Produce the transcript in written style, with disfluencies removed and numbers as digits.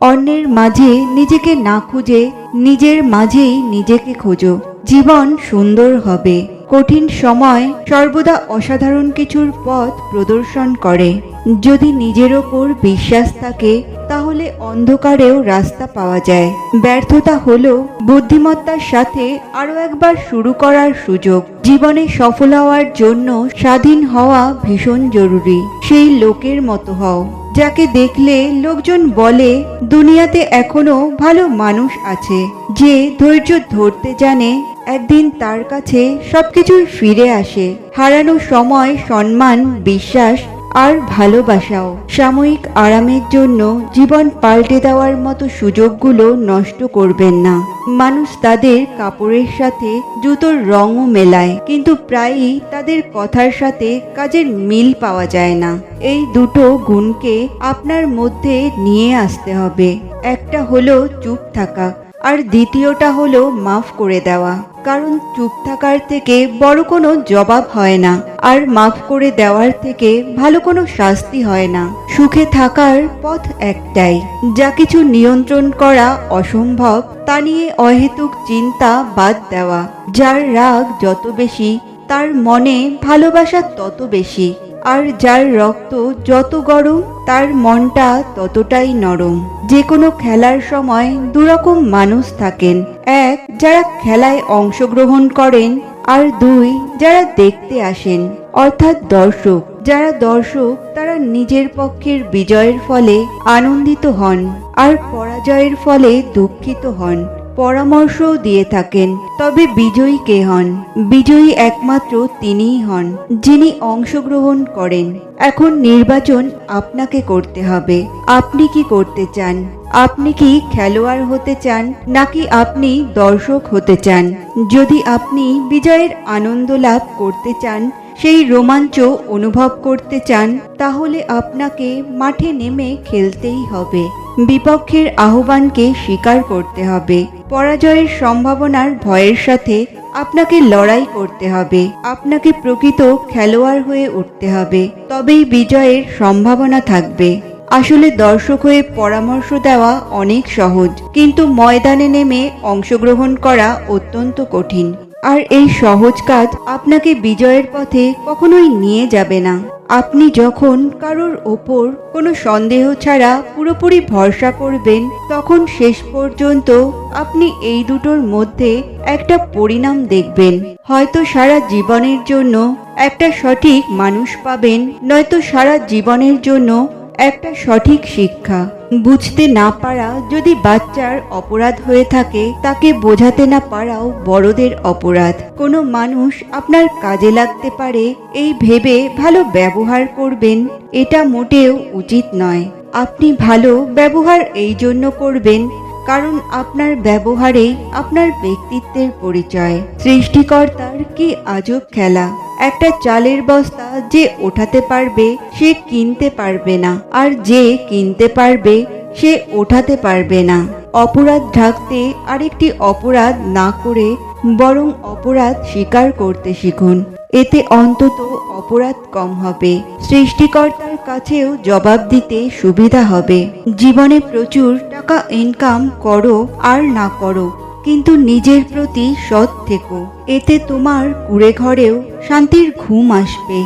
অন্যের মাঝে নিজেকে না খুঁজে নিজের মাঝেই নিজেকে খোঁজো। জীবন সুন্দর হবে। কঠিন সময় সর্বদা অসাধারণ কিছুর পথ প্রদর্শন করে। যদি নিজের ওপর বিশ্বাস থাকে তাহলে অন্ধকারেও রাস্তা পাওয়া যায়। ব্যর্থতা হলো বুদ্ধিমত্তার সাথে আরও একবার শুরু করার সুযোগ। জীবনে সফল হওয়ার জন্য স্বাধীন হওয়া ভীষণ জরুরি। সেই লোকের মতো হও যাকে দেখলে লোকজন বলে দুনিয়াতে এখনো ভালো মানুষ আছে। যে ধৈর্য ধরতে জানে একদিন তার কাছে সবকিছুই ফিরে আসে। হারানো সময়, সম্মান, বিশ্বাস আর ভালোবাসাও। সাময়িক আরামের জন্য জীবন পাল্টে দেওয়ার মতো সুযোগগুলো নষ্ট করবেন না। মানুষ তাদের কাপড়ের সাথে জুতোর রঙও মেলায়, কিন্তু প্রায়ই তাদের কথার সাথে কাজের মিল পাওয়া যায় না। এই দুটো গুণকে আপনার মধ্যে নিয়ে আসতে হবে। একটা হলো চুপ থাকা, আর দ্বিতীয়টা হলো মাফ করে দেওয়া। কারণ চুপ থাকার থেকে বড় কোনো জবাব হয় না, আর মাফ করে দেওয়ার থেকে ভালো কোনো শাস্তি হয় না। সুখে থাকার পথ একটাই, যা কিছু নিয়ন্ত্রণ করা অসম্ভব তা নিয়ে অহেতুক চিন্তা বাদ দেওয়া। যার রাগ যত বেশি তার মনে ভালোবাসা তত বেশি, আর যার রক্ত যত গরম তার মনটা ততটাই নরম। যে কোনো খেলার সময় দুরকম মানুষ থাকেন। এক, যারা খেলায় অংশগ্রহণ করেন, আর দুই, যারা দেখতে আসেন, অর্থাৎ দর্শক। যারা দর্শক তারা নিজের পক্ষের বিজয়ের ফলে আনন্দিত হন, আর পরাজয়ের ফলে দুঃখিত হন। পরামর্শও দিয়ে থাকেন। তবে বিজয়ী কে হন? বিজয়ী একমাত্র তিনিই হন যিনি অংশগ্রহণ করেন। এখন নির্বাচন আপনাকে করতে হবে। আপনি কি করতে চান? আপনি কি খেলোয়াড় হতে চান, নাকি আপনি দর্শক হতে চান? যদি আপনি বিজয়ের আনন্দ লাভ করতে চান, সেই রোমাঞ্চ অনুভব করতে চান, তাহলে আপনাকে মাঠে নেমে খেলতেই হবে। বিপক্ষের আহ্বানকে স্বীকার করতে হবে। পরাজয়ের সম্ভাবনার ভয়ের সাথে আপনাকে লড়াই করতে হবে। আপনাকে প্রকৃত খেলোয়াড় হয়ে উঠতে হবে, তবেই বিজয়ের সম্ভাবনা থাকবে। আসলে দর্শক হয়ে পরামর্শ দেওয়া অনেক সহজ, কিন্তু ময়দানে নেমে অংশগ্রহণ করা অত্যন্ত কঠিন। আর এই সহজ কাজ আপনাকে বিজয়ের পথে কখনোই নিয়ে যাবে না। আপনি যখন কারোর ওপর কোনো সন্দেহ ছাড়া পুরোপুরি ভরসা করবেন, তখন শেষ পর্যন্ত আপনি এই দুটোর মধ্যে একটা পরিণাম দেখবেন। হয়তো সারা জীবনের জন্য একটা সঠিক মানুষ পাবেন, নয়তো সারা জীবনের জন্য একটা সঠিক শিক্ষা। বুঝতে না পারা যদি বাচ্চার অপরাধ হয়ে থাকে, তাকে বোঝাতে না পারাও বড়দের অপরাধ। কোনো মানুষ আপনার কাজে লাগতে পারে এই ভেবে ভালো ব্যবহার করবেন, এটা মোটেও উচিত নয়। আপনি ভালো ব্যবহার এই জন্য করবেন কারণ আপনার ব্যবহারেই আপনার ব্যক্তিত্বের পরিচয়। সৃষ্টিকর্তার কি আজব খেলা! একটা চালের বস্তা যে ওঠাতে পারবে সে কিনতে পারবে না, আর যে কিনতে পারবে সে ওঠাতে পারবে না। অপরাধ ঢাকতে আরেকটি অপরাধ না করে বরং অপরাধ স্বীকার করতে শিখুন। এতে অন্তত অপরাধ কম হবে। সৃষ্টিকর্তার কাছেও জবাব দিতে সুবিধা হবে। জীবনে প্রচুর টাকা ইনকাম করো আর না করো, কিন্তু নিজের প্রতি সৎ থেকো। এতে তোমার কুঁড়ে ঘরেও শান্তির ঘুম আসবে।